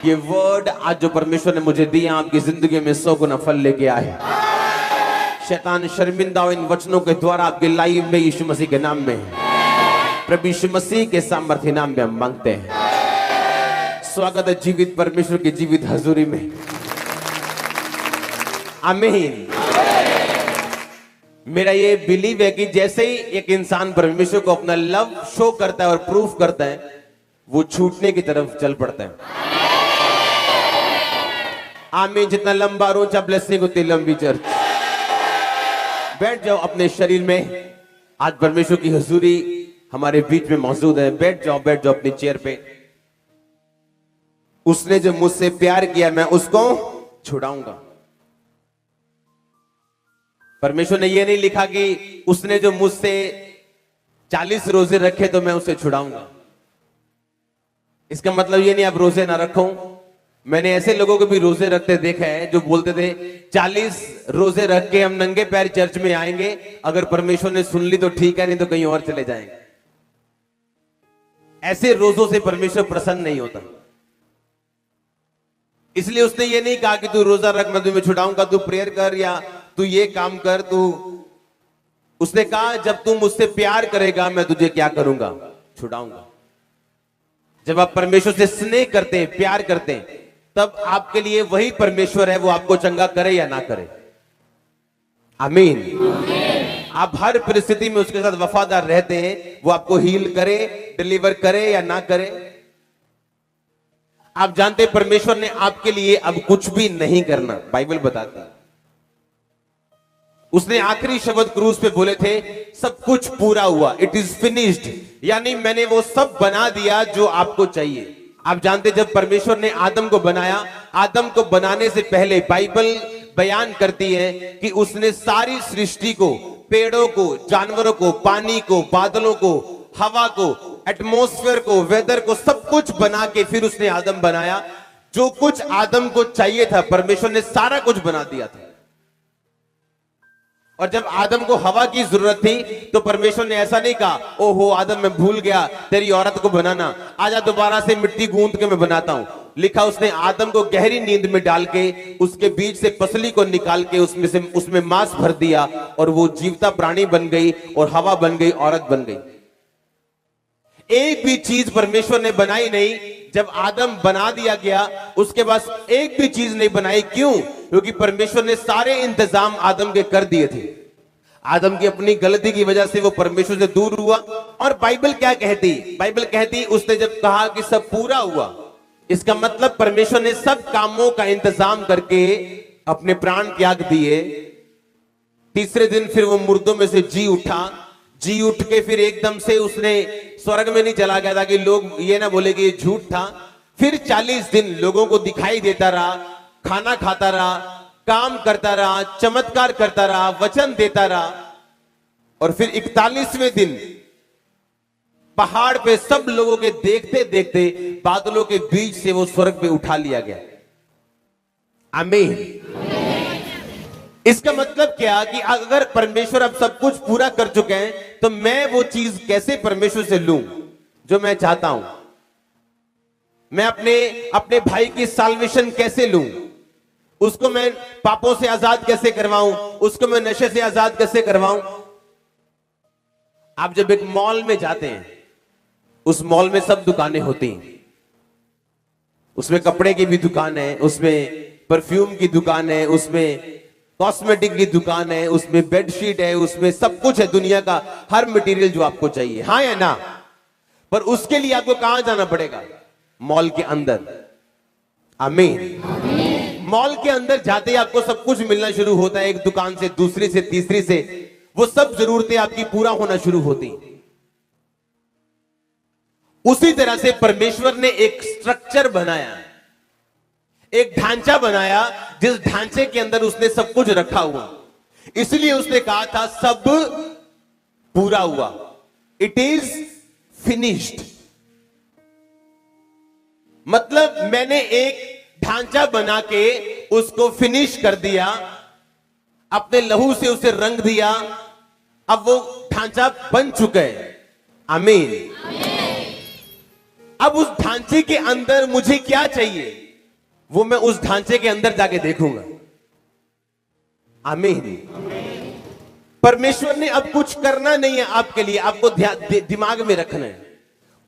ये वर्ड आज जो परमेश्वर ने मुझे दिया आपकी जिंदगी में 100 गुना फल लेके आए। शैतान शर्मिंदा हो इन वचनों के द्वारा आपकी लाइफ में यीशु मसीह के नाम में, प्रभु यीशु मसीह के सामर्थ्य नाम में हम मांगते हैं। स्वागत है जीवित परमेश्वर की जीवित हजूरी में। आमीन। मेरा ये बिलीव है कि जैसे ही एक इंसान परमेश्वर को अपना लव शो करता है और प्रूफ करता है, वो छूटने की तरफ चल पड़ता है। आमीन। जितना लंबा और ऊंचा ब्लेसिंग उतनी लंबी चर्च। बैठ जाओ अपने शरीर में। आज परमेश्वर की हुजूरी हमारे बीच में मौजूद है। बैठ जाओ अपनी चेयर पे। उसने जो मुझसे प्यार किया मैं उसको छुड़ाऊंगा। परमेश्वर ने यह नहीं लिखा कि उसने जो मुझसे 40 रोजे रखे तो मैं उसे छुड़ाऊंगा। इसका मतलब ये नहीं आप रोजे ना रखो। मैंने ऐसे लोगों को भी रोजे रखते देखा है जो बोलते थे 40 रोजे रख के हम नंगे पैर चर्च में आएंगे, अगर परमेश्वर ने सुन ली तो ठीक है, नहीं तो कहीं और चले जाएंगे। ऐसे रोजों से परमेश्वर प्रसन्न नहीं होता। इसलिए उसने ये नहीं कहा कि तू रोजा रख मैं तुम्हें छुड़ाऊंगा, तू प्रेयर कर या तू ये काम कर। उसने कहा जब तू मुझसे प्यार करेगा मैं तुझे क्या करूंगा, छुड़ाऊंगा। जब आप परमेश्वर से स्नेह करते हैं, प्यार करते हैं, तब आपके लिए वही परमेश्वर है, वो आपको चंगा करे या ना करे। आमीन। आप हर परिस्थिति में उसके साथ वफादार रहते हैं, वो आपको हील करे, डिलीवर करे या ना करे। आप जानते हैं परमेश्वर ने आपके लिए अब कुछ भी नहीं करना, बाइबल बताती है। उसने आखिरी शब्द क्रूस पे बोले थे, सब कुछ पूरा हुआ, इट इज फिनिश्ड। यानी मैंने वो सब बना दिया जो आपको चाहिए। आप जानते जब परमेश्वर ने आदम को बनाया, आदम को बनाने से पहले बाइबल बयान करती है कि उसने सारी सृष्टि को, पेड़ों को, जानवरों को, पानी को, बादलों को, हवा को, एटमॉस्फेयर को, वेदर को, सब कुछ बना के फिर उसने आदम बनाया। जो कुछ आदम को चाहिए था परमेश्वर ने सारा कुछ बना दिया था। और जब आदम को हवा की जरूरत थी तो परमेश्वर ने ऐसा नहीं कहा, ओहो आदम मैं भूल गया तेरी औरत को बनाना, आजा दोबारा से मिट्टी गूंथ के मैं बनाता हूं। लिखा उसने आदम को गहरी नींद में डाल के उसके बीच से पसली को निकाल के उसमें मांस भर दिया और वो जीवता प्राणी बन गई और हवा बन गई, औरत बन गई। एक भी चीज परमेश्वर ने बनाई नहीं। जब आदम बना दिया गया उसके बाद एक भी चीज नहीं बनाई। क्यों? क्योंकि परमेश्वर ने सारे इंतजाम आदम के कर दिए थे। आदम की अपनी गलती की वजह से वो परमेश्वर से दूर हुआ। और बाइबल क्या कहती? बाइबल कहती उसने जब कहा कि सब पूरा हुआ, इसका मतलब परमेश्वर ने सब कामों का इंतजाम करके अपने प्राण त्याग दिए। तीसरे दिन फिर वो मुर्दों में से जी उठा। जी उठ के फिर एकदम से उसने स्वर्ग में नहीं चला गया ताकि लोग ये ना बोले कि ये झूठ था। फिर 40 दिन लोगों को दिखाई देता रहा, खाना खाता रहा, काम करता रहा, चमत्कार करता रहा, वचन देता रहा। और फिर 41वें दिन पहाड़ पे सब लोगों के देखते देखते बादलों के बीच से वो स्वर्ग पे उठा लिया गया। आमीन। इसका मतलब क्या कि अगर परमेश्वर अब सब कुछ पूरा कर चुके हैं तो मैं वो चीज कैसे परमेश्वर से लूं जो मैं चाहता हूं? मैं अपने भाई की साल्वेशन कैसे लूं? उसको मैं पापों से आजाद कैसे करवाऊं? उसको मैं नशे से आजाद कैसे करवाऊं? आप जब एक मॉल में जाते हैं, उस मॉल में सब दुकानें होती हैं। उसमें कपड़े की भी दुकान है, उसमें परफ्यूम की दुकान है, उसमें कॉस्मेटिक की दुकान है, उसमें बेडशीट है, उसमें सब कुछ है, दुनिया का हर मटेरियल जो आपको चाहिए। हाँ या ना? पर उसके लिए आपको कहां जाना पड़ेगा? मॉल के अंदर। आमीन। मॉल के अंदर जाते ही आपको सब कुछ मिलना शुरू होता है, एक दुकान से, दूसरी से, तीसरी से। वो सब जरूरतें आपकी पूरा होना शुरू होती। उसी तरह से परमेश्वर ने एक स्ट्रक्चर बनाया, एक ढांचा बनाया, जिस ढांचे के अंदर उसने सब कुछ रखा हुआ। इसलिए उसने कहा था सब पूरा हुआ, इट इज फिनिश्ड। मतलब मैंने एक ढांचा बना के उसको फिनिश कर दिया, अपने लहू से उसे रंग दिया। अब वो ढांचा बन चुका है। आमीन। अब उस ढांचे के अंदर मुझे क्या चाहिए? वो मैं उस ढांचे के अंदर जाके देखूंगा। आमीन। परमेश्वर ने अब कुछ करना नहीं है आपके लिए, आपको दिमाग में रखना है,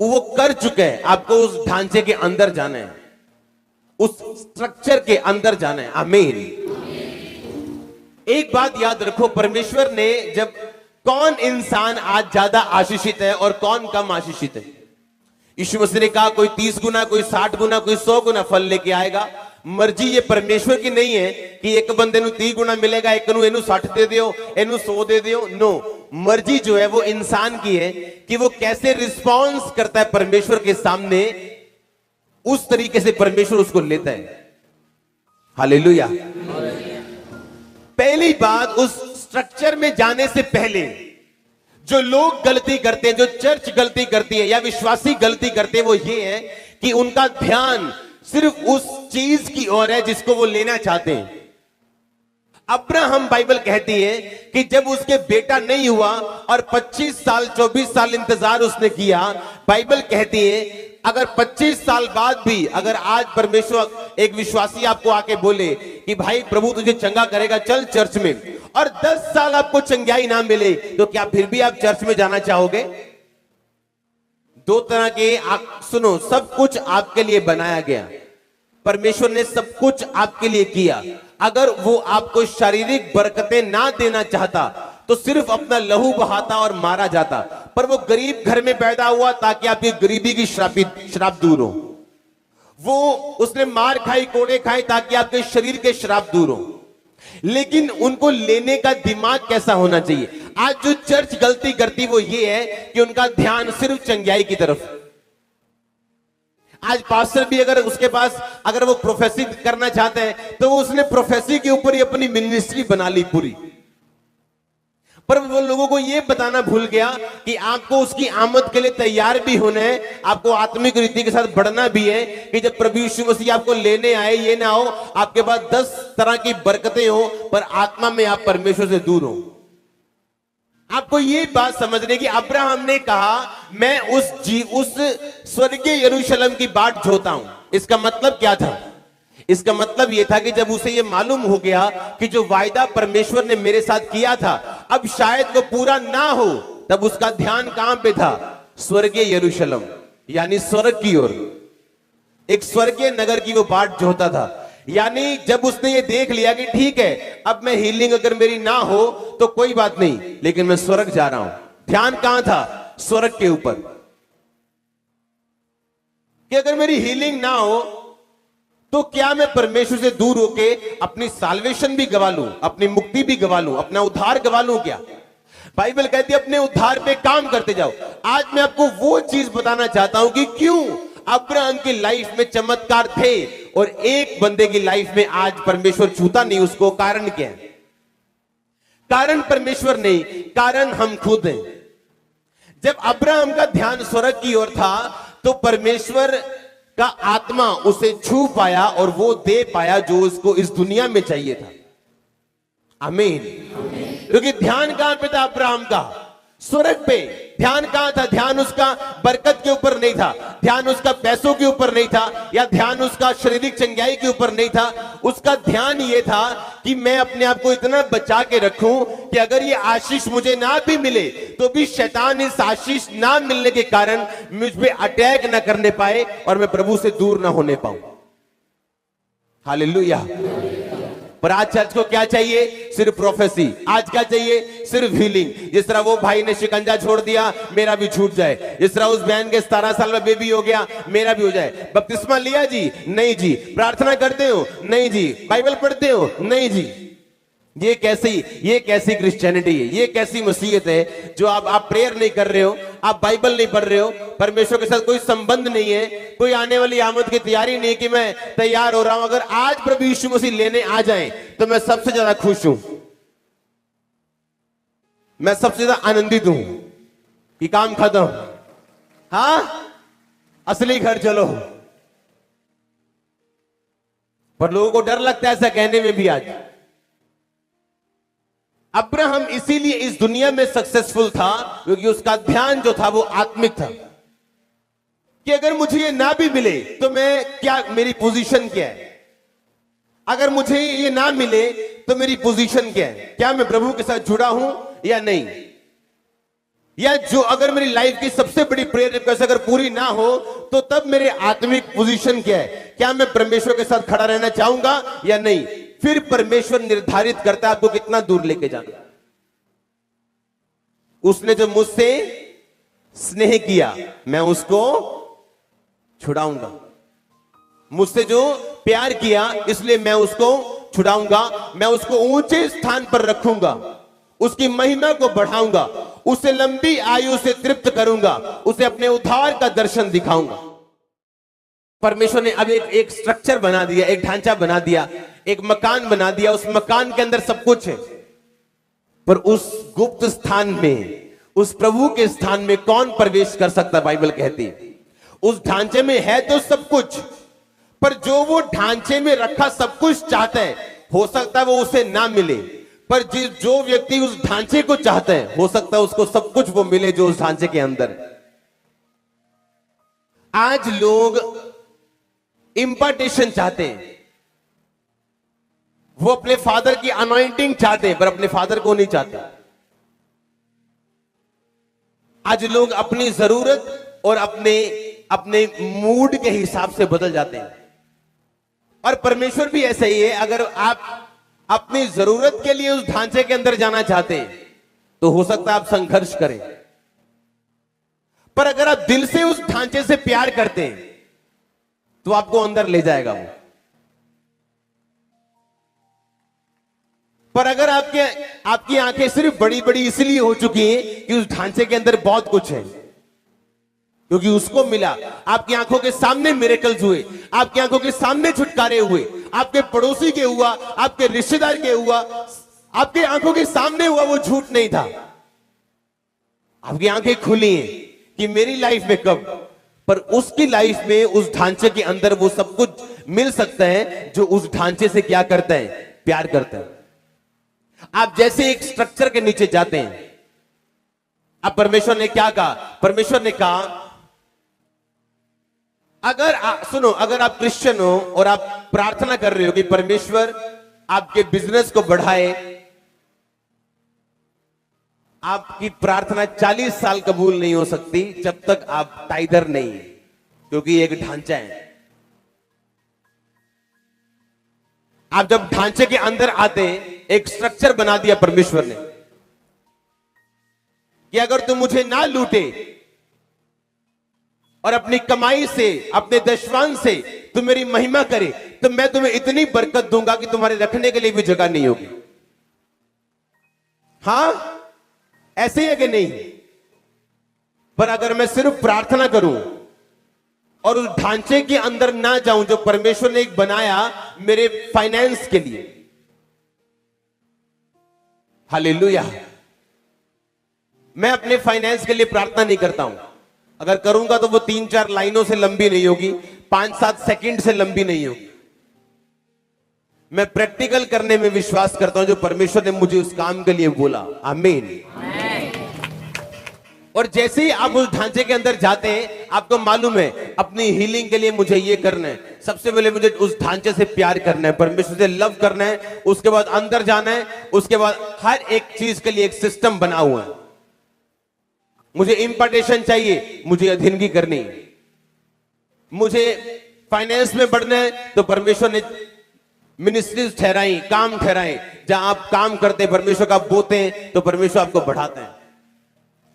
वो कर चुके हैं। आपको उस ढांचे के अंदर जाना है, उस स्ट्रक्चर के अंदर जाना है। आमीन। एक बात याद रखो, परमेश्वर ने जब कौन इंसान आज ज्यादा आशीषित है और कौन कम आशीषित है, यीशु मसीह ने कहा कोई 30 गुना, कोई 60 गुना, कोई 100 गुना फल लेके आएगा। मर्जी ये परमेश्वर की नहीं है कि एक बंदे नु 30 गुना मिलेगा, एक नु 60 दे दियो, एनु 100 दे दियो। नो, मर्जी जो है वो इंसान की है कि वो कैसे रिस्पॉन्स करता है परमेश्वर के सामने, उस तरीके से परमेश्वर उसको लेता है। हालेलुया। पहली बात, उस स्ट्रक्चर में जाने से पहले जो लोग गलती करते हैं, जो चर्च गलती करती है या विश्वासी गलती करते हैं, वो ये है कि उनका ध्यान सिर्फ उस चीज की ओर है जिसको वो लेना चाहते हैं। अब्राहम, बाइबल कहती है कि जब उसके बेटा नहीं हुआ और 25 साल 24 साल इंतजार उसने किया, बाइबल कहती है अगर 25 साल बाद भी अगर आज परमेश्वर, एक विश्वासी आपको आके बोले कि भाई प्रभु तुझे चंगा करेगा, चल चर्च में, और 10 साल आपको चंगाई ना मिले, तो क्या फिर भी आप चर्च में जाना चाहोगे? दो तरह के, सुनो, सब कुछ आपके लिए बनाया गया, परमेश्वर ने सब कुछ आपके लिए किया। अगर वो आपको शारीरिक बरकतें ना देना चाहता तो सिर्फ अपना लहू बहाता और मारा जाता, पर वो गरीब घर में पैदा हुआ ताकि आपकी गरीबी की श्राप दूर हो। वो उसने मार खाई, कोड़े खाए ताकि आपके शरीर के श्राप दूर हो। लेकिन उनको लेने का दिमाग कैसा होना चाहिए? आज जो चर्च गलती करती वो ये है कि उनका ध्यान सिर्फ चंगाई की तरफ। आज पास्टर भी अगर उसके पास, अगर वो प्रोफेसी करना चाहते हैं तो उसने प्रोफेसी के ऊपर ही अपनी मिनिस्ट्री बना ली पूरी, पर वो लोगों को ये बताना भूल गया कि आपको उसकी आमद के लिए तैयार भी होना है, आपको आत्मिक रीति के साथ बढ़ना भी है कि जब प्रभु यीशु मसीह आपको लेने आए, ये ना हो आपके पास 10 तरह की बरकतें हो पर आत्मा में आप परमेश्वर से दूर हो। आपको ये बात समझने की, अब्राहम ने कहा मैं उस स्वर्गीय यरूशलेम की बाट जोता हूं। इसका मतलब क्या था? इसका मतलब यह था कि जब उसे यह मालूम हो गया कि जो वायदा परमेश्वर ने मेरे साथ किया था अब शायद वो पूरा ना हो, तब उसका ध्यान कहां पे था? स्वर्गीय यरूशलेम, यानी स्वर्ग की ओर, एक स्वर्गीय नगर की वो बाट जोता था। यानी जब उसने ये देख लिया कि ठीक है अब मैं हीलिंग अगर मेरी ना हो तो कोई बात नहीं, लेकिन मैं स्वर्ग जा रहा हूं, ध्यान कहां था? स्वर्ग के ऊपर। कि अगर मेरी हीलिंग ना हो तो क्या मैं परमेश्वर से दूर होके अपनी साल्वेशन भी गवा लूं, अपनी मुक्ति भी गवा लूं, अपना उद्धार गवा लूं क्या? बाइबल कहती है अपने उद्धार पे काम करते जाओ। आज मैं आपको वो चीज बताना चाहता हूं कि क्यों अब्राहम की लाइफ में चमत्कार थे और एक बंदे की लाइफ में आज परमेश्वर छूता नहीं उसको। कारण क्या है? कारण परमेश्वर नहीं, कारण हम खुद हैं। जब अब्राहम का ध्यान स्वर्ग की ओर था तो परमेश्वर का आत्मा उसे छू पाया और वो दे पाया जो उसको इस दुनिया में चाहिए था। आमीन। क्योंकि ध्यान कहां पे था अब्राहम का? स्वर्ग पे। ध्यान कहां था? ध्यान उसका बरकत के ऊपर नहीं था, ध्यान उसका पैसों के ऊपर नहीं था, या ध्यान उसका शारीरिक चंगाई के ऊपर नहीं था। उसका ध्यान ये था कि मैं अपने आप को इतना बचा के रखूं कि अगर ये आशीष मुझे ना भी मिले तो भी शैतान इस आशीष ना मिलने के कारण मुझ पे अटैक ना करने पाए और मैं प्रभु से दूर ना होने पाऊं। हालेलुया। पर आज चर्च को क्या चाहिए? सिर्फ प्रोफेसी। आज क्या चाहिए? सिर्फ हीलिंग। जिस तरह वो भाई ने शिकंजा छोड़ दिया, मेरा भी छूट जाए। जिस तरह उस बहन के 17 साल में बेबी हो गया, मेरा भी हो जाए। बपतिस्मा लिया जी? नहीं जी। प्रार्थना करते हो? नहीं जी। बाइबल पढ़ते हो? नहीं जी। ये कैसी क्रिश्चियनिटी है? ये कैसी मसीहत है जो आप प्रेयर नहीं कर रहे हो, आप बाइबल नहीं पढ़ रहे हो, परमेश्वर के साथ कोई संबंध नहीं है, कोई आने वाली आमद की तैयारी नहीं कि मैं तैयार हो रहा हूं। अगर आज प्रभु यीशु मसीह लेने आ जाए तो मैं सबसे ज्यादा खुश हूं, मैं सबसे ज्यादा आनंदित हूं कि काम खत्म, हाँ असली घर चलो। पर लोगों को डर लगता है ऐसा कहने में भी। आज अब्राहम इसीलिए इस दुनिया में सक्सेसफुल था क्योंकि उसका ध्यान जो था वो आत्मिक था कि अगर मुझे ये ना भी मिले तो मैं क्या, मेरी पोजीशन क्या है। अगर मुझे ये ना मिले तो मेरी पोजीशन क्या है, क्या मैं प्रभु के साथ जुड़ा हूं या नहीं, या जो अगर मेरी लाइफ की सबसे बड़ी प्रेयर रिक्वेस्ट अगर पूरी ना हो तो तब मेरे आत्मिक पोजीशन क्या है, क्या मैं परमेश्वर के साथ खड़ा रहना चाहूंगा या नहीं। फिर परमेश्वर निर्धारित करता है आपको कितना दूर लेके जाना। उसने जो मुझसे स्नेह किया मैं उसको छुड़ाऊंगा, मुझसे जो प्यार किया इसलिए मैं उसको छुड़ाऊंगा, मैं उसको ऊंचे स्थान पर रखूंगा, उसकी महिमा को बढ़ाऊंगा, उसे लंबी आयु से तृप्त करूंगा, उसे अपने उद्धार का दर्शन दिखाऊंगा। परमेश्वर ने अब एक स्ट्रक्चर बना दिया, एक ढांचा बना दिया, एक मकान बना दिया। उस मकान के अंदर सब कुछ है, पर उस गुप्त स्थान में, उस प्रभु के स्थान में कौन प्रवेश कर सकता है? बाइबल कहती है उस ढांचे में है तो सब कुछ, पर जो वो ढांचे में रखा सब कुछ चाहता है, हो सकता है वो उसे ना मिले, पर जो व्यक्ति उस ढांचे को चाहता है हो सकता है उसको सब कुछ वो मिले जो उस ढांचे के अंदर है। आज लोग इंपार्टेशन चाहते हैं, वो अपने फादर की अनॉइंटिंग चाहते हैं पर अपने फादर को नहीं चाहते। आज लोग अपनी जरूरत और अपने मूड के हिसाब से बदल जाते हैं, और परमेश्वर भी ऐसा ही है। अगर आप अपनी जरूरत के लिए उस ढांचे के अंदर जाना चाहते हैं तो हो सकता है आप संघर्ष करें, पर अगर आप दिल से उस ढांचे से प्यार करते हैं तो आपको अंदर ले जाएगा वो। पर अगर आपकी आंखें सिर्फ बड़ी बड़ी इसलिए हो चुकी हैं कि उस ढांचे के अंदर बहुत कुछ है, क्योंकि उसको मिला, आपकी आंखों के सामने मिरेकल्स हुए, आपकी आंखों के सामने छुटकारे हुए, आपके पड़ोसी के हुआ, आपके रिश्तेदार के हुआ, आपके आंखों के सामने हुआ, वो झूठ नहीं था। आपकी आंखें खुली हैं कि मेरी लाइफ में कब, पर उसकी लाइफ में उस ढांचे के अंदर वो सब कुछ मिल सकता है जो उस ढांचे से क्या करता है? प्यार करता है। आप जैसे एक स्ट्रक्चर के नीचे जाते हैं, अब परमेश्वर ने क्या कहा? परमेश्वर ने कहा सुनो, अगर आप क्रिश्चियन हो और आप प्रार्थना कर रहे हो कि परमेश्वर आपके बिजनेस को बढ़ाए, आपकी प्रार्थना 40 साल कबूल नहीं हो सकती जब तक आप टाइदर नहीं, क्योंकि एक ढांचा है। आप जब ढांचे के अंदर आते हैं, एक स्ट्रक्चर बना दिया परमेश्वर ने कि अगर तुम मुझे ना लूटे और अपनी कमाई से, अपने दशवान से तुम मेरी महिमा करे, तो मैं तुम्हें इतनी बरकत दूंगा कि तुम्हारे रखने के लिए भी जगह नहीं होगी। हां, ऐसे है कि नहीं? पर अगर मैं सिर्फ प्रार्थना करूं और उस ढांचे के अंदर ना जाऊं जो परमेश्वर ने एक बनाया मेरे फाइनेंस के लिए, हालेलुया, मैं अपने फाइनेंस के लिए प्रार्थना नहीं करता हूं। अगर करूंगा तो वो 3-4 लाइनों से लंबी नहीं होगी, 5-7 सेकंड से लंबी नहीं होगी। मैं प्रैक्टिकल करने में विश्वास करता हूं जो परमेश्वर ने मुझे उस काम के लिए बोला। आमीन। और जैसे ही आप उस ढांचे के अंदर जाते हैं, आपको मालूम है अपनी हीलिंग के लिए मुझे ये करना है, सबसे पहले मुझे उस ढांचे से प्यार करना है, परमेश्वर से लव करना है, उसके बाद अंदर जाना है, उसके बाद हर एक चीज के लिए एक सिस्टम बना हुआ है। मुझे इंपार्टेशन चाहिए, मुझे अधीनगी करनी, मुझे फाइनेंस में बढ़ना है तो परमेश्वर ने मिनिस्ट्रीज ठहराई, काम ठहराए, जहां आप काम करते हैं परमेश्वर का बोते हैं तो परमेश्वर आपको बढ़ाते हैं।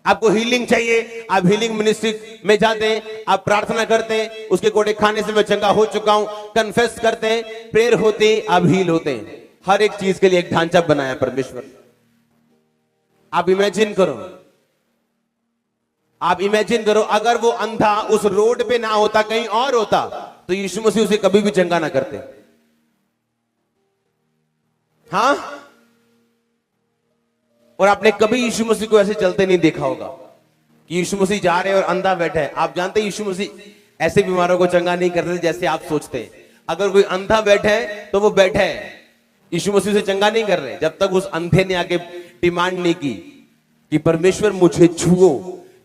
आपको हीलिंग चाहिए, आप हीलिंग मिनिस्ट्री में जाते हैं, आप प्रार्थना करते हैं, उसके कोड़े खाने से मैं चंगा हो चुका हूं, कन्फेस करते हैं, प्रेयर होते हैं, आप हील होते हैं। हर एक चीज के लिए एक ढांचा बनाया परमेश्वर। आप इमेजिन करो, आप इमेजिन करो अगर वो अंधा उस रोड पे ना होता, कहीं और होता, तो यीशु मसीह उसे कभी भी चंगा ना करते। हां, और आपने कभी यीशु मसीह को ऐसे चलते नहीं देखा होगा कि यीशु मसीह जा रहे हैं और अंधा बैठा है। आप जानते हैं यीशु मसीह ऐसे बीमारों को चंगा नहीं करते जैसे आप सोचते हैं। अगर कोई अंधा बैठा है तो वो बैठा है, यीशु मसीह से चंगा नहीं कर रहे जब तक उस अंधे ने आके डिमांड नहीं की कि परमेश्वर मुझे छुओ,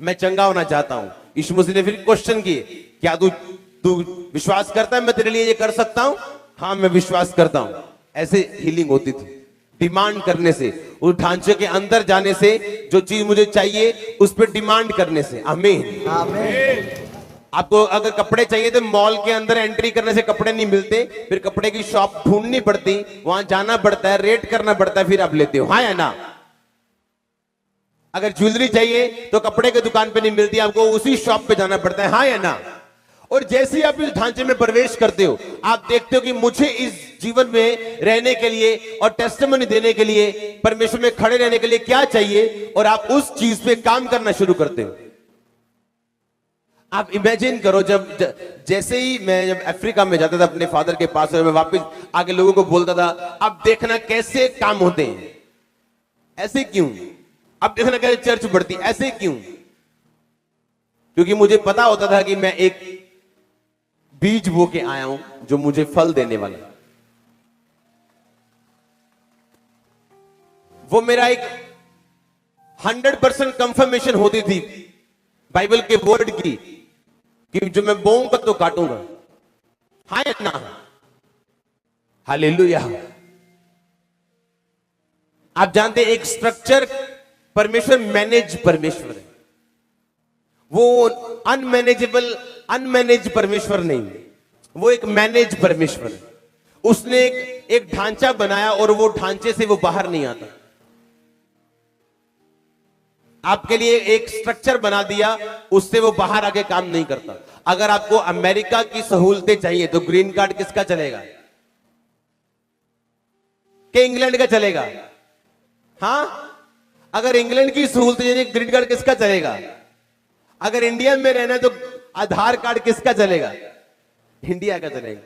मैं चंगा होना चाहता हूं। यीशु मसीह ने फिर क्वेश्चन किए, क्या तू विश्वास करता है मैं तेरे लिए ये कर सकता हूं? हाँ मैं विश्वास करता हूं। ऐसे हीलिंग होती थी, डिमांड करने से, उस ढांचे के अंदर जाने से, जो चीज मुझे चाहिए उस पर डिमांड करने से। आमीन आमीन। आपको अगर कपड़े चाहिए तो मॉल के अंदर एंट्री करने से कपड़े नहीं मिलते, फिर कपड़े की शॉप ढूंढनी पड़ती, वहां जाना पड़ता है, रेट करना पड़ता है, फिर आप लेते हो। हाँ या ना? अगर ज्वेलरी चाहिए तो कपड़े की दुकान पे नहीं मिलती, आपको उसी शॉप पे जाना पड़ता है। हाँ या ना? और जैसे ही आप इस ढांचे में प्रवेश करते हो, आप देखते हो कि मुझे इस जीवन में रहने के लिए और टेस्टिमनी देने के लिए, परमेश्वर में खड़े रहने के लिए क्या चाहिए, और आप उस चीज पे काम करना शुरू करते हो। आप इमेजिन करो, जैसे ही मैं जब अफ्रीका में जाता था अपने फादर के पास, और मैं वापस आके लोगों को बोलता था, अब देखना कैसे काम होते हैं। ऐसे क्यों? अब देखना कैसे चर्च बढ़ती, ऐसे क्यों? क्योंकि मुझे पता होता था कि मैं एक बीज बो के आया हूं जो मुझे फल देने वाला। वो मेरा एक 100% कंफर्मेशन होती थी बाइबल के वर्ड की, कि जो मैं बोऊंगा तो काटूंगा। हाँ या ना? हालेलुया। आप जानते हैं एक स्ट्रक्चर परमेश्वर मैनेज परमेश्वर है, वो अनमैनेज परमेश्वर नहीं, वो एक मैनेज परमेश्वर है। उसने एक ढांचा बनाया और वो ढांचे से वो बाहर नहीं आता। आपके लिए एक स्ट्रक्चर बना दिया, उससे वो बाहर आके काम नहीं करता। अगर आपको अमेरिका की सहूलतें चाहिए तो ग्रीन कार्ड किसका चलेगा? कि इंग्लैंड का चलेगा? हाँ, अगर इंग्लैंड की सहूलतें चाहिए, ग्रीन कार्ड किसका चलेगा? अगर इंडिया में रहना तो आधार कार्ड किसका चलेगा? इंडिया का चलेगा।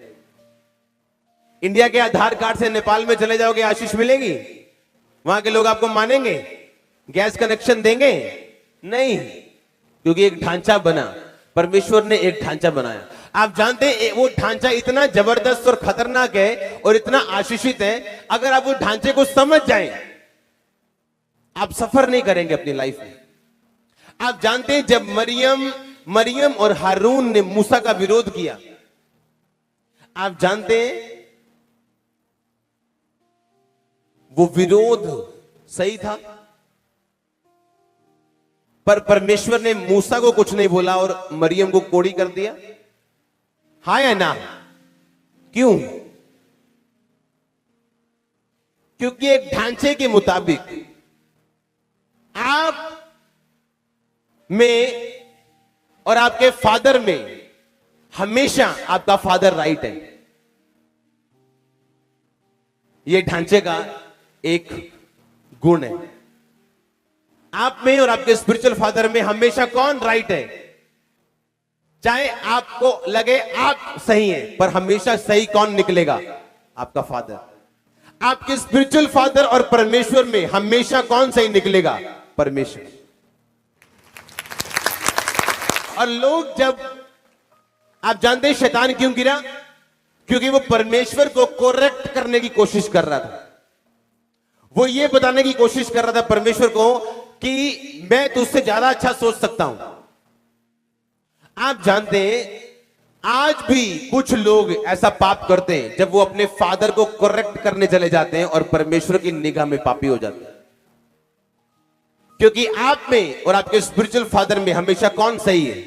इंडिया के आधार कार्ड से नेपाल में चले जाओगे, आशीष मिलेगी? वहां के लोग आपको मानेंगे? गैस कनेक्शन देंगे? नहीं, क्योंकि एक ढांचा बना, परमेश्वर ने एक ढांचा बनाया। आप जानते हैं वो ढांचा इतना जबरदस्त और खतरनाक है और इतना आशीषित है, अगर आप वो ढांचे को समझ जाएं, आप सफर नहीं करेंगे अपनी लाइफ में। आप जानते हैं जब मरियम और हारून ने मूसा का विरोध किया, आप जानते हैं वो विरोध सही था, पर परमेश्वर ने मूसा को कुछ नहीं बोला और मरियम को कोड़ी कर दिया। हाँ या ना? क्यों? क्योंकि एक ढांचे के मुताबिक आप में और आपके फादर में हमेशा आपका फादर राइट है। यह ढांचे का एक गुण है। आप में और आपके स्पिरिचुअल फादर में हमेशा कौन राइट है? चाहे आपको लगे आप सही हैं, पर हमेशा सही कौन निकलेगा? आपका फादर। आपके स्पिरिचुअल फादर और परमेश्वर में हमेशा कौन सही निकलेगा? परमेश्वर। और लोग, जब आप जानते हैं शैतान क्यों गिरा? क्योंकि वो परमेश्वर को करेक्ट करने की कोशिश कर रहा था। वो ये बताने की कोशिश कर रहा था परमेश्वर को कि मैं तुझसे ज्यादा अच्छा सोच सकता हूं। आप जानते हैं आज भी कुछ लोग ऐसा पाप करते हैं जब वो अपने फादर को करेक्ट करने चले जाते हैं और परमेश्वर की निगाह में पापी हो जाते हैं। क्योंकि आप में और आपके स्पिरिचुअल फादर में हमेशा कौन सही है?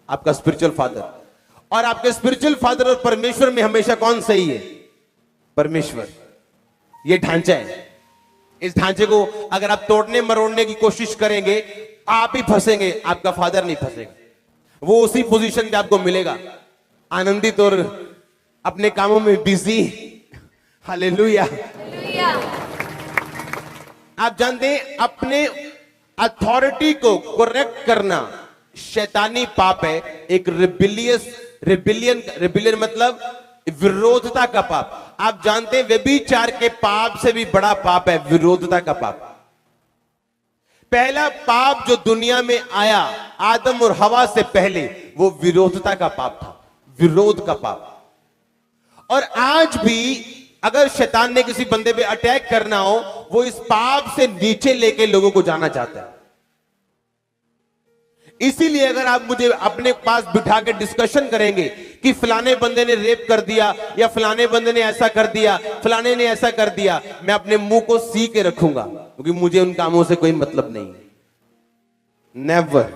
आपका स्पिरिचुअल फादर। और आपके स्पिरिचुअल फादर और परमेश्वर में हमेशा कौन सही है? परमेश्वर। यह ढांचा है। इस ढांचे को अगर आप तोड़ने मरोड़ने की कोशिश करेंगे, आप ही फंसेंगे, आपका फादर नहीं फंसेगा। वो उसी पोजीशन पे आपको मिलेगा, आनंदित और अपने कामों में बिजी। हालेलुया। आप जानते हैं अपने अथॉरिटी को करेक्ट करना शैतानी पाप है। एक रिबिलियन मतलब विरोधता का पाप। आप जानते हैं व्यभिचार के पाप से भी बड़ा पाप है विरोधता का पाप। पहला पाप जो दुनिया में आया आदम और हवा से पहले, वो विरोधता का पाप था, विरोध का पाप। और आज भी अगर शैतान ने किसी बंदे पे अटैक करना हो, वो इस पाप से नीचे लेके लोगों को जाना चाहता है। इसीलिए अगर आप मुझे अपने पास बिठा के डिस्कशन करेंगे कि फलाने बंदे ने रेप कर दिया या फलाने बंदे ने ऐसा कर दिया, फलाने ने ऐसा कर दिया, मैं अपने मुंह को सी के रखूंगा, क्योंकि मुझे उन कामों से कोई मतलब नहीं। नेवर।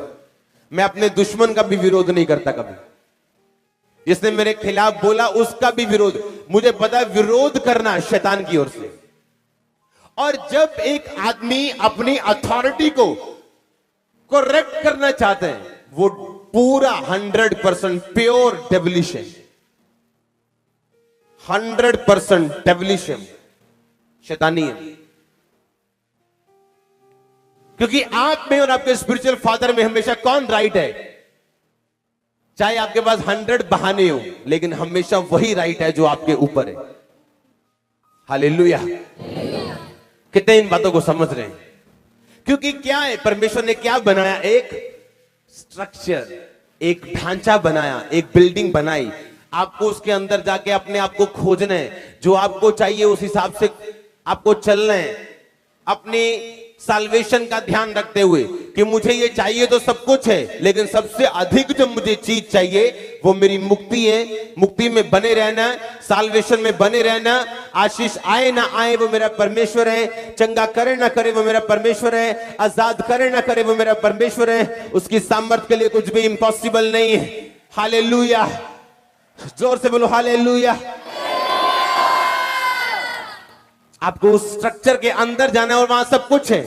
मैं अपने दुश्मन का भी विरोध नहीं करता कभी। जिसने मेरे खिलाफ बोला उसका भी विरोध, मुझे पता है विरोध करना शैतान की ओर से। और जब एक आदमी अपनी अथॉरिटी को करेक्ट करना चाहते हैं, वो पूरा 100% प्योर डेविलिश है, 100% डेविलिश है, शैतानी है। क्योंकि आप में और आपके स्पिरिचुअल फादर में हमेशा कौन राइट है? चाहे आपके पास 100 बहाने हो, लेकिन हमेशा वही राइट है जो आपके ऊपर है। हालेलुया। कितने इन बातों को समझ रहे हैं? क्योंकि क्या है, परमेश्वर ने क्या बनाया? एक स्ट्रक्चर, एक ढांचा बनाया, एक बिल्डिंग बनाई। आपको उसके अंदर जाके अपने आप को खोजना है, जो आपको चाहिए उस हिसाब से आपको चलना है, अपनी साल्वेशन का ध्यान रखते हुए कि मुझे ये चाहिए तो सब कुछ है, लेकिन सबसे अधिक जो मुझे चीज चाहिए वो मेरी मुक्ति है। मुक्ति में बने रहना, साल्वेशन में बने रहना। आशीष आए ना आए वो मेरा परमेश्वर है, चंगा करे ना करे वो मेरा परमेश्वर है, आजाद करे ना करे वो मेरा परमेश्वर है। उसकी सामर्थ के लिए कुछ भी इम्पॉसिबल नहीं है। हालेलुया। जोर से बोलो हालेलुया। आपको उस स्ट्रक्चर के अंदर जाना है और वहां सब कुछ है,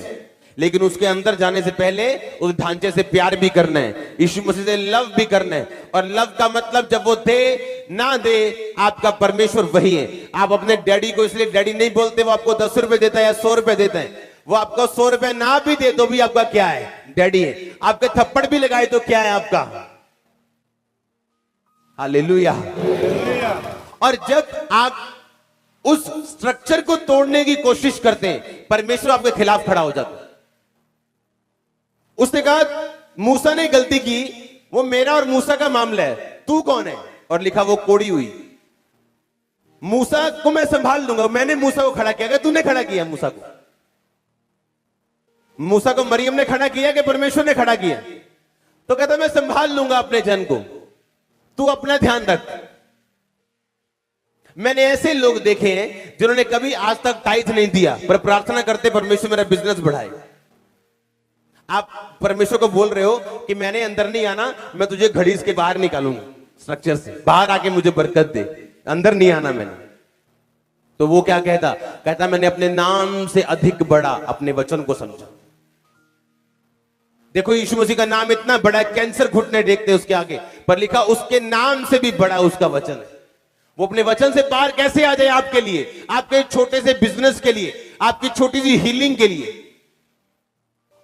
लेकिन उसके अंदर जाने से पहले उस ढांचे से प्यार भी करना है, यीशु मसीह से लव भी करना है। और लव का मतलब जब वो दे ना दे, आपका परमेश्वर वही है। आप अपने डैडी को इसलिए डैडी नहीं बोलते, वो आपको 10 रुपए देता है या 100 रुपए देता है। वो आपको 100 रुपए ना भी दे तो भी आपका क्या है? डैडी है। आपके थप्पड़ भी लगाए तो क्या है आपका? हालेलुया। और जब आप उस स्ट्रक्चर को तोड़ने की कोशिश करते हैं, परमेश्वर आपके खिलाफ खड़ा हो जाता है। उसने कहा मूसा ने गलती की, वो मेरा और मूसा का मामला है, तू कौन है? और लिखा वो कोड़ी हुई। मूसा को मैं संभाल लूंगा। मैंने मूसा को खड़ा किया, तूने खड़ा किया मूसा को? मूसा को मरियम ने खड़ा किया कि परमेश्वर ने खड़ा किया? तो कहता मैं संभाल लूंगा अपने जन को, तू अपना ध्यान रख। मैंने ऐसे लोग देखे हैं जिन्होंने कभी आज तक टाइथ नहीं दिया, पर प्रार्थना करते परमेश्वर मेरा बिजनेस बढ़ाए। आप परमेश्वर को बोल रहे हो कि मैंने अंदर नहीं आना, मैं तुझे घड़ी के बाहर निकालूंगा, स्ट्रक्चर से बाहर आके मुझे बरकत दे, अंदर नहीं आना मैंने। तो वो क्या कहता? कहता मैंने अपने नाम से अधिक बड़ा अपने वचन को समझा। देखो यीशु मसीह का नाम इतना बड़ा है, कैंसर घुटने देखते उसके आगे, पर लिखा उसके नाम से भी बड़ा उसका वचन है। वो अपने वचन से पार कैसे आ जाए आपके लिए, आपके छोटे से बिजनेस के लिए, आपकी छोटी सी हीलिंग के लिए।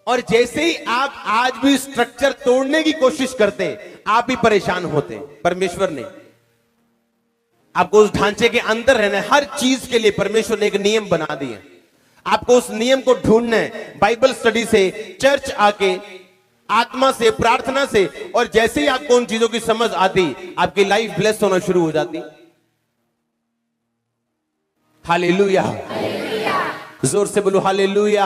और जैसे ही आप आज भी स्ट्रक्चर तोड़ने की कोशिश करते हैं, आप भी परेशान होते हैं। परमेश्वर ने आपको उस ढांचे के अंदर रहना है। हर चीज के लिए परमेश्वर ने एक नियम बना दिए, आपको उस नियम को ढूंढना है। बाइबल स्टडी से, चर्च आके, आत्मा से, प्रार्थना से। और जैसे ही आपको उन चीजों की समझ आती, आपकी लाइफ ब्लेस होना शुरू हो जाती। हालेलुया। जोर से बोलो हालेलुया।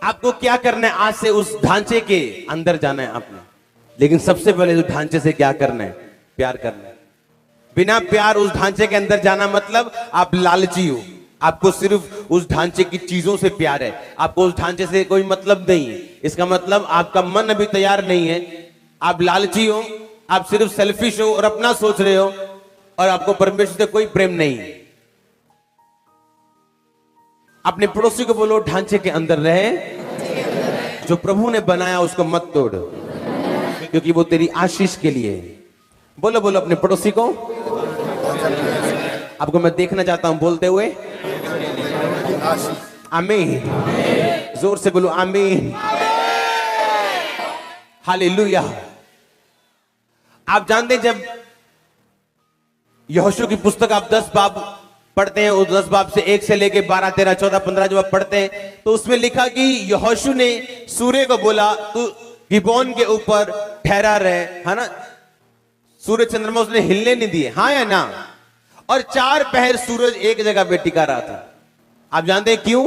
आपको क्या करना है? आज से उस ढांचे के अंदर जाना है आपने। लेकिन सबसे पहले उस ढांचे से क्या करना है? प्यार करना है। बिना प्यार उस ढांचे के अंदर जाना मतलब आप लालची हो। आपको सिर्फ उस ढांचे की चीजों से प्यार है, आपको उस ढांचे से कोई मतलब नहीं है। इसका मतलब आपका मन अभी तैयार नहीं है, आप लालची हो, आप सिर्फ सेल्फिश हो और अपना सोच रहे हो, और आपको परमेश्वर से कोई प्रेम नहीं है। अपने पड़ोसी को बोलो ढांचे के अंदर रहे, जो प्रभु ने बनाया उसको मत तोड़, क्योंकि वो तेरी आशीष के लिए है। बोलो बोलो अपने पड़ोसी को। आपको मैं देखना चाहता हूं बोलते हुए आमीन। जोर से बोलो आमीन। हालेलुया। आप जानते हैं जब यहोशू की पुस्तक आप 10 बाब पढ़ते हैं, उस 10 बाब से 1 से लेके 12, 13, 14, 15 जब आप पढ़ते हैं, तो उसमें लिखा कि यहोशू ने सूर्य को बोला तू गिबोन के ऊपर ठहरा रहे, है ना। सूर्य चंद्रमा उसने हिलने नहीं दिए, हाँ या ना। और 4 पहर सूरज एक जगह पे टिका रहा था। आप जानते हैं क्यों?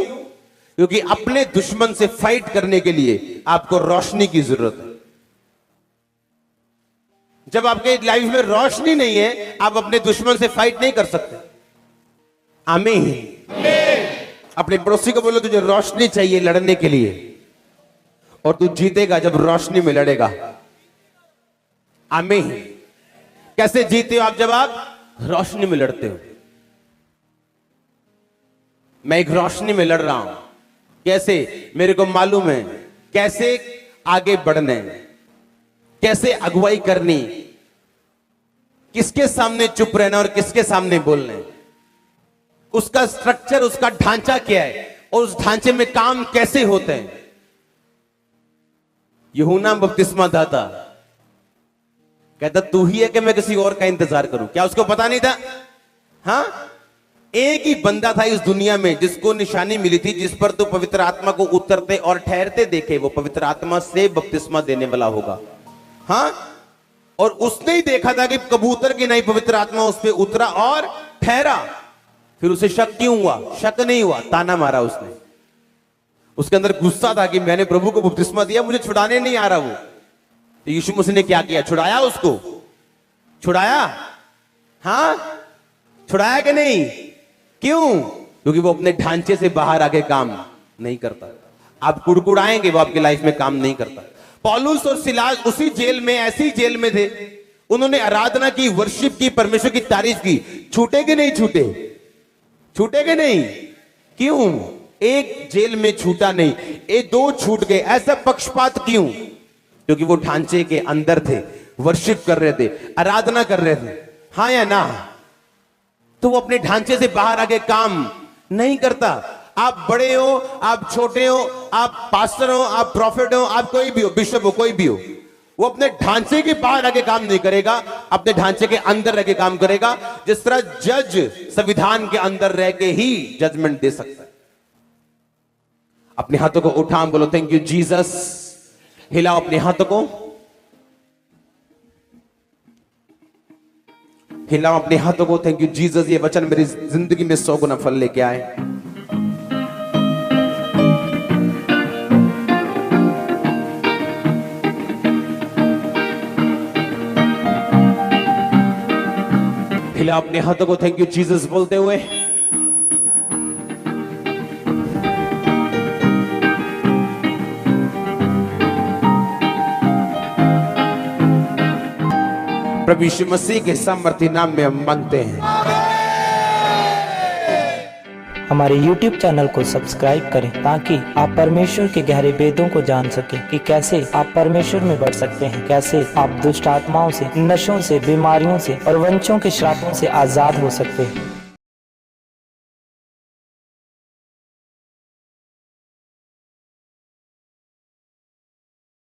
क्योंकि अपने दुश्मन से फाइट करने के लिए आपको रोशनी की जरूरत है। जब आपके लाइफ में रोशनी नहीं है, आप अपने दुश्मन से फाइट नहीं कर सकते। आमीन। अपने पड़ोसी को बोलो तुझे रोशनी चाहिए लड़ने के लिए, और तू जीतेगा जब रोशनी में लड़ेगा। आमीन। कैसे जीते हो आप? जब आप रोशनी में लड़ते हो। मैं एक रोशनी में लड़ रहा हूं। कैसे? मेरे को मालूम है कैसे आगे बढ़ने, कैसे अगुवाई करनी, किसके सामने चुप रहना और किसके सामने बोलना, उसका स्ट्रक्चर, उसका ढांचा क्या है और उस ढांचे में काम कैसे होते हैं। यूहन्ना बपतिस्मा दाता कहता तू ही है कि मैं किसी और का इंतजार करूं? क्या उसको पता नहीं था? हां, एक ही बंदा था इस दुनिया में जिसको निशानी मिली थी, जिस पर तो पवित्र आत्मा को उतरते और ठहरते देखे, वो पवित्र आत्मा से बपतिस्मा देने वाला होगा। हाँ, और उसने ही देखा था कि कबूतर की नहीं पवित्र आत्मा उस पर उतरा और ठहरा। फिर उसे शक क्यों हुआ? शक नहीं हुआ, ताना मारा उसने। उसके अंदर गुस्सा था कि मैंने प्रभु को बपतिस्मा दिया, मुझे छुड़ाने नहीं आ रहा वो। तो यीशु मसीह ने क्या किया? छुड़ाया उसको। छुड़ाया? हाँ, छुड़ाया कि नहीं? क्यों? क्योंकि वो अपने ढांचे से बाहर आके काम नहीं करता। आप कुड़कुड़ाएंगे, वो आपकी लाइफ में काम नहीं करता। पौलुस और सिलास उसी जेल में, ऐसी जेल में थे। उन्होंने आराधना की, वर्शिप की, परमेश्वर की तारीफ की। छूटे कि नहीं छूटे? छूटे कि नहीं? क्यों? एक जेल में छूटा नहीं, ये दो छूट गए। ऐसा पक्षपात क्यों? क्योंकि वो ढांचे के अंदर थे, वर्शिप कर रहे थे, आराधना कर रहे थे। हाँ या ना? तो वो अपने ढांचे से बाहर आके काम नहीं करता। आप बड़े हो, आप छोटे हो, आप पास्टर हो, आप प्रॉफिट हो, आप कोई भी हो, बिशप हो, कोई भी हो, वो अपने ढांचे के बाहर आके काम नहीं करेगा, अपने ढांचे के अंदर रह के काम करेगा। जिस तरह जज संविधान के अंदर रह के ही जजमेंट दे सकता है। अपने हाथों को उठा, बोलो थैंक यू जीसस। हिलाओ अपने हाथों को, हिलाओ अपने हाथों को, थैंक यू जीसस। ये वचन मेरी जिंदगी में 100 गुना फल लेके आए। हिलाओ अपने हाथों को, थैंक यू जीसस बोलते हुए। प्रभु यीशु मसीह के सामर्थ्य नाम में हम मांगते हैं। हमारे YouTube चैनल को सब्सक्राइब करें ताकि आप परमेश्वर के गहरे वेदों को जान सकें कि कैसे आप परमेश्वर में बढ़ सकते हैं, कैसे आप दुष्ट आत्माओं से, नशों से, बीमारियों से और वंशों के श्रापों से आजाद हो सकते हैं।